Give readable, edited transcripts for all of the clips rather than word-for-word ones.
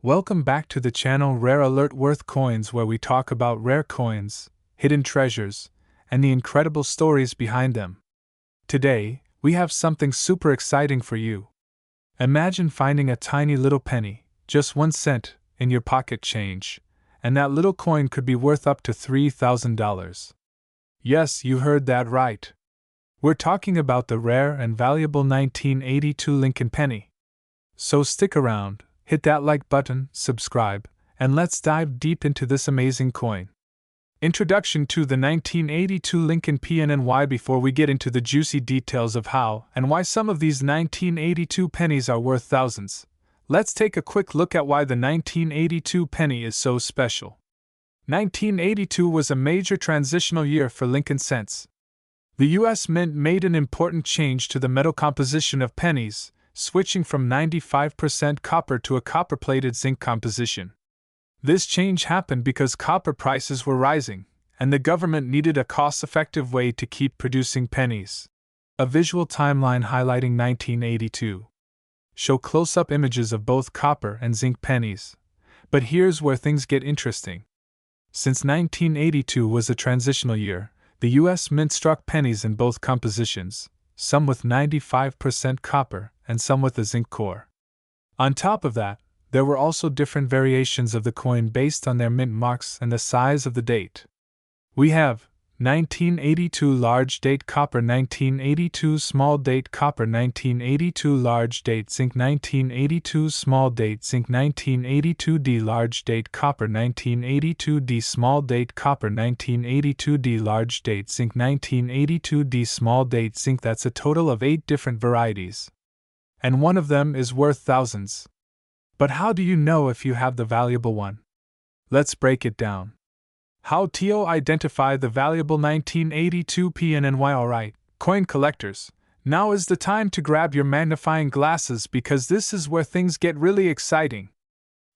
Welcome back to the channel Rare Alert Worth Coins, where we talk about rare coins, hidden treasures, and the incredible stories behind them. Today, we have something super exciting for you. Imagine finding a tiny little penny, just 1 cent, in your pocket change, and that little coin could be worth up to $3,000. Yes, you heard that right. We're talking about the rare and valuable 1982 Lincoln penny. So stick around, hit that like button, subscribe, and let's dive deep into this amazing coin. Introduction to the 1982 Lincoln PNNY. Before we get into the juicy details of how and why some of these 1982 pennies are worth thousands, let's take a quick look at why the 1982 penny is so special. 1982 was a major transitional year for Lincoln cents. The U.S. Mint made an important change to the metal composition of pennies, switching from 95% copper to a copper-plated zinc composition. This change happened because copper prices were rising, and the government needed a cost-effective way to keep producing pennies. A visual timeline highlighting 1982. Show close-up images of both copper and zinc pennies. But here's where things get interesting. Since 1982 was a transitional year, the U.S. Mint struck pennies in both compositions, some with 95% copper and some with a zinc core. On top of that, there were also different variations of the coin based on their mint marks and the size of the date. We have 1982 large date copper, 1982 small date copper, 1982 large date zinc, 1982 small date zinc, 1982D large date copper, 1982D small date copper, 1982D large date zinc, 1982D small date zinc. That's a total of 8 different varieties. And one of them is worth thousands. But how do you know if you have the valuable one? Let's break it down. How to identify the valuable 1982 PNNY. Alright, coin collectors, now is the time to grab your magnifying glasses because this is where things get really exciting.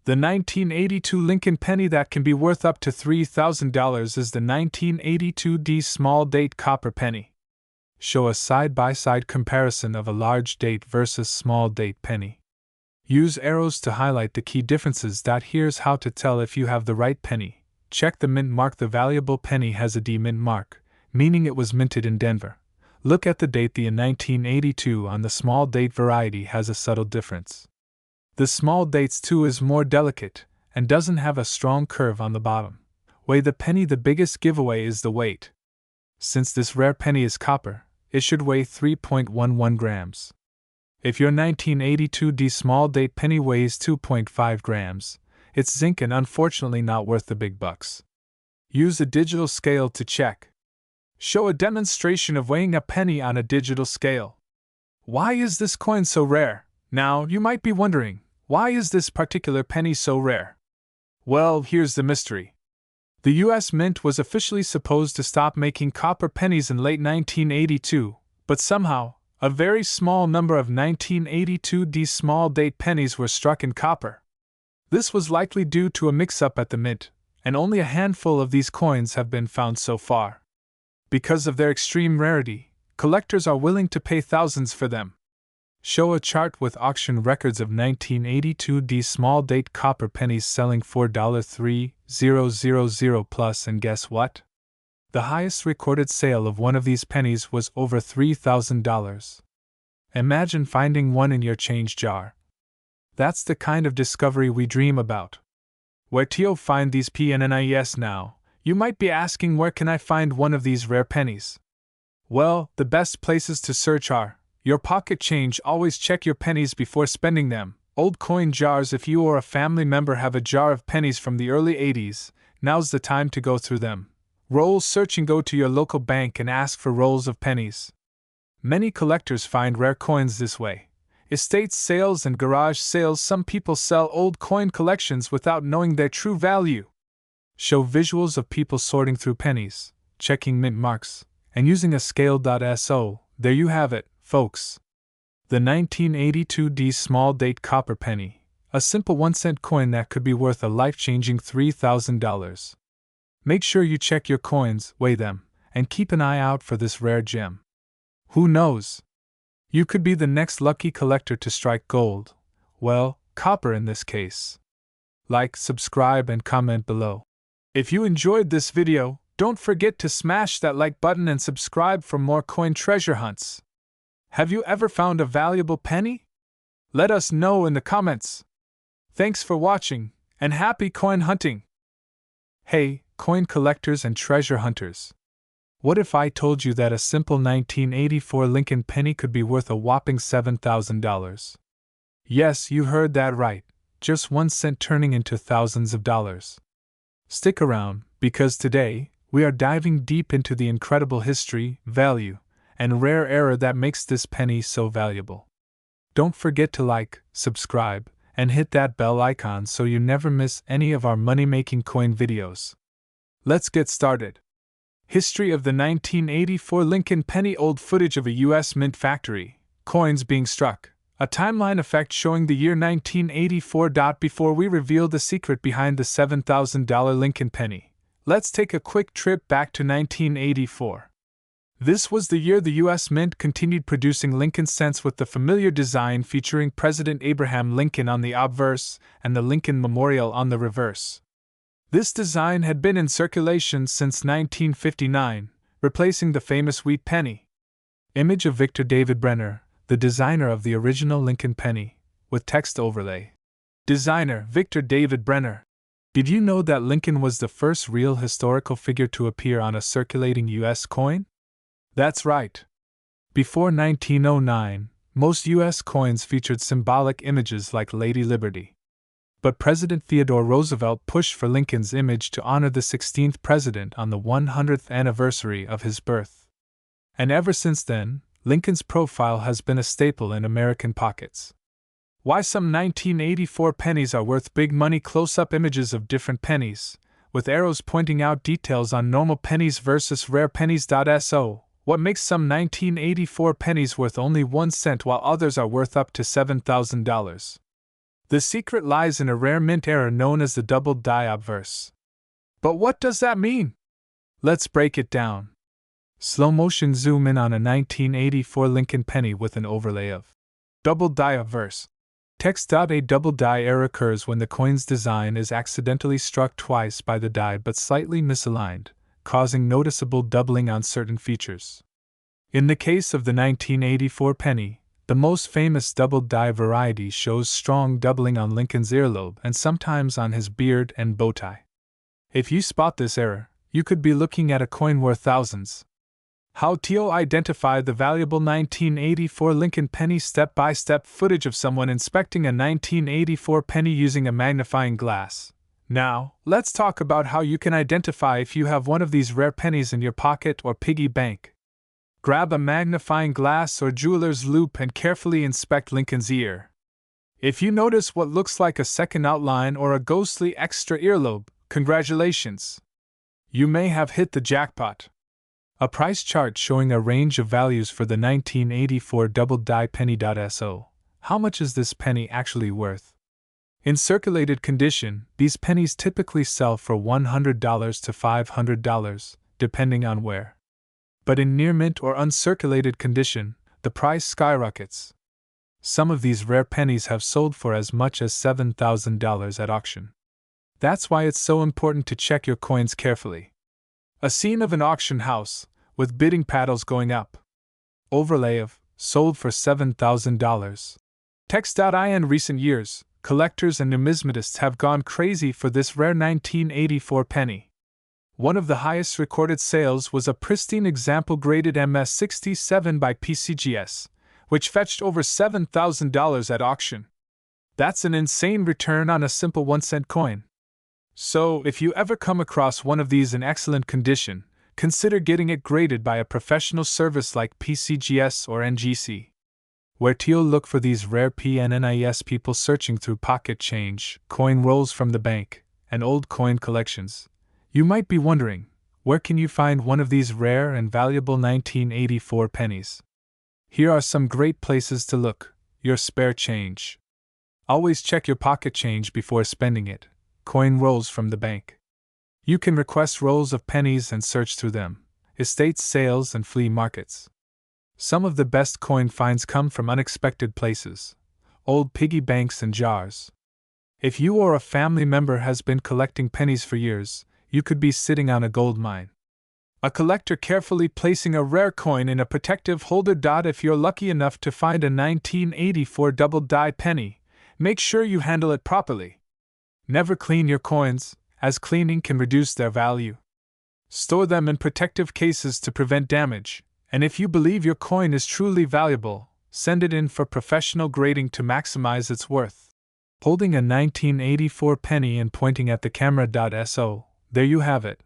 The 1982 Lincoln penny that can be worth up to $3,000 is the 1982D small date copper penny. Show a side-by-side comparison of a large date versus small date penny. Use arrows to highlight the key differences. Here's how to tell if you have the right penny. Check the mint mark. The valuable penny has a D mint mark, meaning it was minted in Denver. Look at the date. The 1982 on the small date variety has a subtle difference. The small dates too is more delicate and doesn't have a strong curve on the bottom. Weigh the penny. The biggest giveaway is the weight. Since this rare penny is copper, it should weigh 3.11 grams. If your 1982D small date penny weighs 2.5 grams, it's zinc and unfortunately not worth the big bucks. Use a digital scale to check. Show a demonstration of weighing a penny on a digital scale. Why is this coin so rare? Now, you might be wondering, why is this particular penny so rare? Well, here's the mystery. The U.S. Mint was officially supposed to stop making copper pennies in late 1982, but somehow, a very small number of 1982D small date pennies were struck in copper. This was likely due to a mix-up at the mint, and only a handful of these coins have been found so far. Because of their extreme rarity, collectors are willing to pay thousands for them. Show a chart with auction records of 1982D small date copper pennies selling for $3,000 plus, and guess what? The highest recorded sale of one of these pennies was over $3,000. Imagine finding one in your change jar. That's the kind of discovery we dream about. Where to find these PNNIs now? You might be asking, where can I find one of these rare pennies? Well, the best places to search are your pocket change. Always check your pennies before spending them. Old coin jars. If you or a family member have a jar of pennies from the early 80s, now's the time to go through them. Rolls searching. Go to your local bank and ask for rolls of pennies. Many collectors find rare coins this way. Estate sales and garage sales. Some people sell old coin collections without knowing their true value. Show visuals of people sorting through pennies, checking mint marks, and using a scale. So, there you have it, folks. The 1982D small date copper penny, a simple 1 cent coin that could be worth a life-changing $3,000. Make sure you check your coins, weigh them, and keep an eye out for this rare gem. Who knows? You could be the next lucky collector to strike gold. Well, copper in this case. like, subscribe, and comment below. If you enjoyed this video, don't forget to smash that like button and subscribe for more coin treasure hunts. Have you ever found a valuable penny? Let us know in the comments. Thanks for watching, and happy coin hunting! Hey, coin collectors and treasure hunters. What if I told you that a simple 1984 Lincoln penny could be worth a whopping $7,000? Yes, you heard that right, just 1 cent turning into thousands of dollars. Stick around, because today, we are diving deep into the incredible history, value, and rare era that makes this penny so valuable. Don't forget to like, subscribe, and hit that bell icon so you never miss any of our money-making coin videos. Let's get started. History of the 1984 Lincoln penny. Old footage of a U.S. mint factory, coins being struck, a timeline effect showing the year 1984. Before we reveal the secret behind the $7,000 Lincoln penny, let's take a quick trip back to 1984. This was the year the U.S. Mint continued producing Lincoln cents with the familiar design featuring President Abraham Lincoln on the obverse and the Lincoln Memorial on the reverse. This design had been in circulation since 1959, replacing the famous wheat penny. Image of Victor David Brenner, the designer of the original Lincoln penny, with text overlay. Designer Victor David Brenner. Did you know that Lincoln was the first real historical figure to appear on a circulating U.S. coin? That's right. Before 1909, most U.S. coins featured symbolic images like Lady Liberty. But President Theodore Roosevelt pushed for Lincoln's image to honor the 16th president on the 100th anniversary of his birth. And ever since then, Lincoln's profile has been a staple in American pockets. Why some 1984 pennies are worth big money. Close-up images of different pennies, with arrows pointing out details on normal pennies versus rare pennies. So, what makes some 1984 pennies worth only 1 cent while others are worth up to $7,000? The secret lies in a rare mint error known as the double die obverse. But what does that mean? Let's break it down. Slow motion zoom in on a 1984 Lincoln penny with an overlay of double die obverse. Text. A double die error occurs when the coin's design is accidentally struck twice by the die but slightly misaligned, causing noticeable doubling on certain features. In the case of the 1984 penny, the most famous double die variety shows strong doubling on Lincoln's earlobe and sometimes on his beard and bow tie. If you spot this error, you could be looking at a coin worth thousands. How to identify the valuable 1984 Lincoln penny. Step-by-step footage of someone inspecting a 1984 penny using a magnifying glass. Now, let's talk about how you can identify if you have one of these rare pennies in your pocket or piggy bank. Grab a magnifying glass or jeweler's loupe and carefully inspect Lincoln's ear. If you notice what looks like a second outline or a ghostly extra earlobe, congratulations! You may have hit the jackpot. A price chart showing a range of values for the 1984 double die penny. So, how much is this penny actually worth? In circulated condition, these pennies typically sell for $100 to $500, depending on where. But in near mint or uncirculated condition, the price skyrockets. Some of these rare pennies have sold for as much as $7,000 at auction. That's why it's so important to check your coins carefully. A scene of an auction house, with bidding paddles going up. Overlay of, sold for $7,000. Text. In recent years, collectors and numismatists have gone crazy for this rare 1984 penny. One of the highest recorded sales was a pristine example graded MS-67 by PCGS, which fetched over $7,000 at auction. That's an insane return on a simple 1-cent coin. So, if you ever come across one of these in excellent condition, consider getting it graded by a professional service like PCGS or NGC. Where to look for these rare PNNIS? People searching through pocket change, coin rolls from the bank, and old coin collections. You might be wondering, where can you find one of these rare and valuable 1984 pennies? Here are some great places to look. Your spare change. Always check your pocket change before spending it. Coin rolls from the bank. You can request rolls of pennies and search through them. Estate sales and flea markets. Some of the best coin finds come from unexpected places. Old piggy banks and jars. If you or a family member has been collecting pennies for years, you could be sitting on a gold mine. A collector carefully placing a rare coin in a protective holder. If you're lucky enough to find a 1984 double-die penny, make sure you handle it properly. Never clean your coins, as cleaning can reduce their value. Store them in protective cases to prevent damage, and if you believe your coin is truly valuable, send it in for professional grading to maximize its worth. Holding a 1984 penny and pointing at the camera. So, there you have it.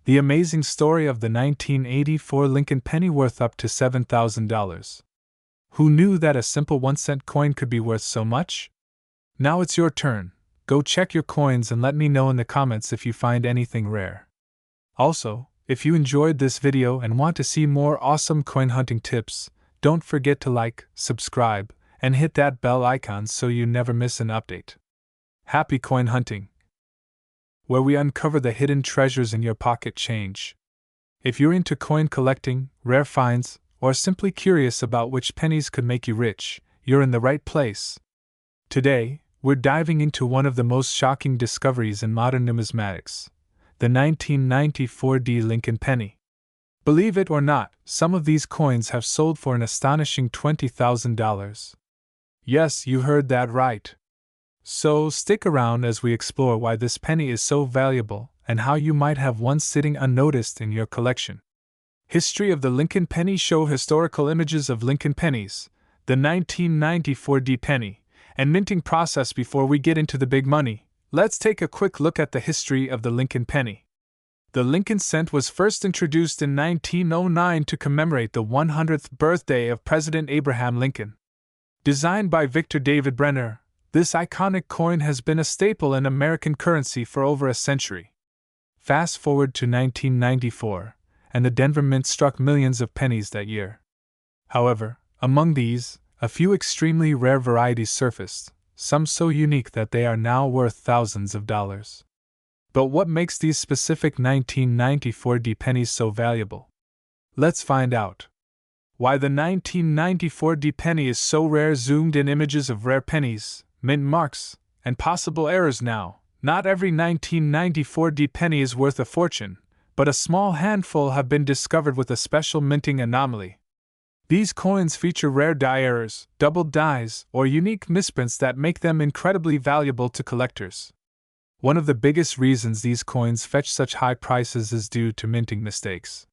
The amazing story of the 1984 Lincoln penny worth up to $7,000. Who knew that a simple 1-cent coin could be worth so much? Now it's your turn. Go check your coins and let me know in the comments if you find anything rare. Also, if you enjoyed this video and want to see more awesome coin hunting tips, don't forget to like, subscribe, and hit that bell icon so you never miss an update. Happy coin hunting, where we uncover the hidden treasures in your pocket change. If you're into coin collecting, rare finds, or simply curious about which pennies could make you rich, you're in the right place. Today, we're diving into one of the most shocking discoveries in modern numismatics, the 1994 Lincoln penny. Believe it or not, some of these coins have sold for an astonishing $20,000. Yes, you heard that right. So stick around as we explore why this penny is so valuable and how you might have one sitting unnoticed in your collection. History of the Lincoln penny. Show historical images of Lincoln pennies, the 1994 penny, and minting process. Before we get into the big money, let's take a quick look at the history of the Lincoln penny. The Lincoln cent was first introduced in 1909 to commemorate the 100th birthday of President Abraham Lincoln. Designed by Victor David Brenner, this iconic coin has been a staple in American currency for over a century. Fast forward to 1994, and the Denver Mint struck millions of pennies that year. However, among these, a few extremely rare varieties surfaced, some so unique that they are now worth thousands of dollars. But what makes these specific 1994 pennies so valuable? Let's find out. Why the 1994 penny is so rare. Zoomed in images of rare pennies, mint marks, and possible errors. Now, not every 1994 penny is worth a fortune, but a small handful have been discovered with a special minting anomaly. These coins feature rare die errors, double dies, or unique misprints that make them incredibly valuable to collectors. One of the biggest reasons these coins fetch such high prices is due to minting mistakes.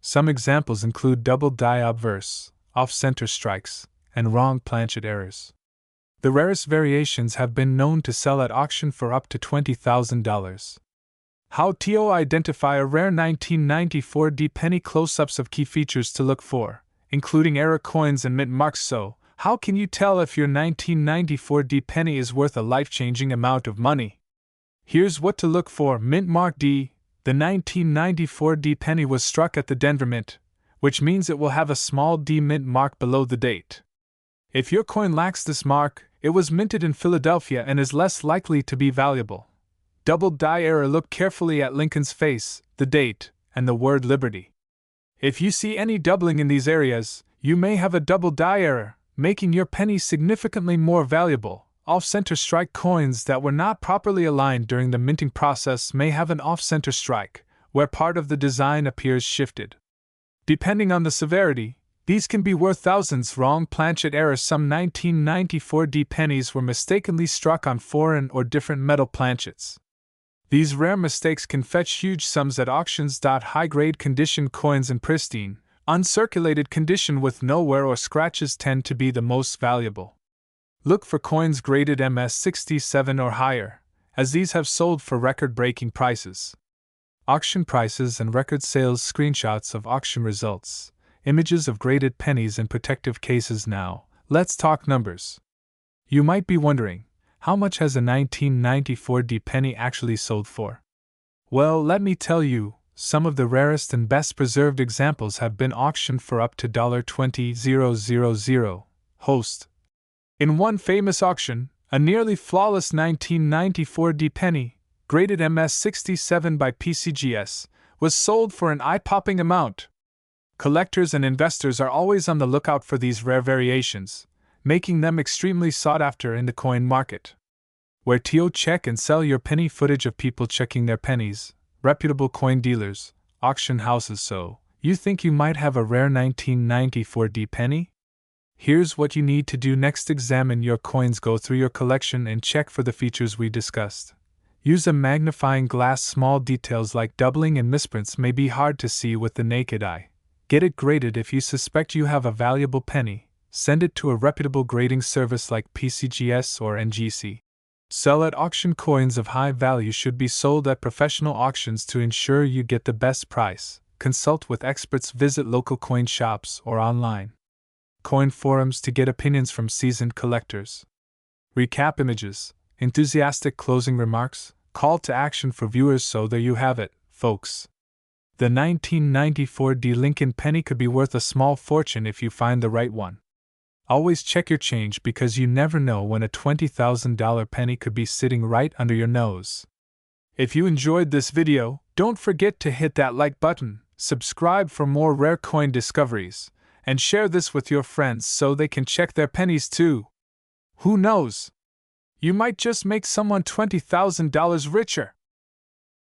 Some examples include double die obverse, off-center strikes, and wrong planchet errors. The rarest variations have been known to sell at auction for up to $20,000. How to identify a rare 1994 penny. Close-ups of key features to look for, including error coins and mint marks. So, how can you tell if your 1994 penny is worth a life-changing amount of money? Here's what to look for. Mint mark D. The 1994 penny was struck at the Denver Mint, which means it will have a small D mint mark below the date. If your coin lacks this mark, it was minted in Philadelphia and is less likely to be valuable. Double die error. Look carefully at Lincoln's face, the date, and the word Liberty. If you see any doubling in these areas, you may have a double die error, making your penny significantly more valuable. Off-center strike coins that were not properly aligned during the minting process may have an off-center strike, where part of the design appears shifted. Depending on the severity, these can be worth thousands. Wrong planchet errors. Some 1994 pennies were mistakenly struck on foreign or different metal planchets. These rare mistakes can fetch huge sums at auctions. High-grade condition coins in pristine, uncirculated condition with no wear or scratches tend to be the most valuable. Look for coins graded MS67 or higher, as these have sold for record-breaking prices. Auction prices and record sales. Screenshots of auction results, images of graded pennies in protective cases. Now, let's talk numbers. You might be wondering, how much has a 1994 penny actually sold for? Well, let me tell you, some of the rarest and best preserved examples have been auctioned for up to $20,000. Host. In one famous auction, a nearly flawless 1994 penny, graded MS67 by PCGS, was sold for an eye-popping amount. Collectors and investors are always on the lookout for these rare variations, making them extremely sought after in the coin market. where to check and sell your penny footage of people checking their pennies, reputable coin dealers, auction houses. So, you think you might have a rare 1994 D penny? Here's what you need to do next: examine your coins, go through your collection, and check for the features we discussed. Use a magnifying glass. Small details like doubling and misprints may be hard to see with the naked eye. Get it graded. If you suspect you have a valuable penny, send it to a reputable grading service like PCGS or NGC. Sell at auction. Coins of high value should be sold at professional auctions to ensure you get the best price. Consult with experts. Visit local coin shops or online coin forums to get opinions from seasoned collectors. Recap images, enthusiastic closing remarks, call to action for viewers. So there you have it, folks. The 1994 D Lincoln penny could be worth a small fortune if you find the right one. Always check your change, because you never know when a $20,000 penny could be sitting right under your nose. If you enjoyed this video, don't forget to hit that like button, subscribe for more rare coin discoveries, and share this with your friends so they can check their pennies too. Who knows? You might just make someone $20,000 richer.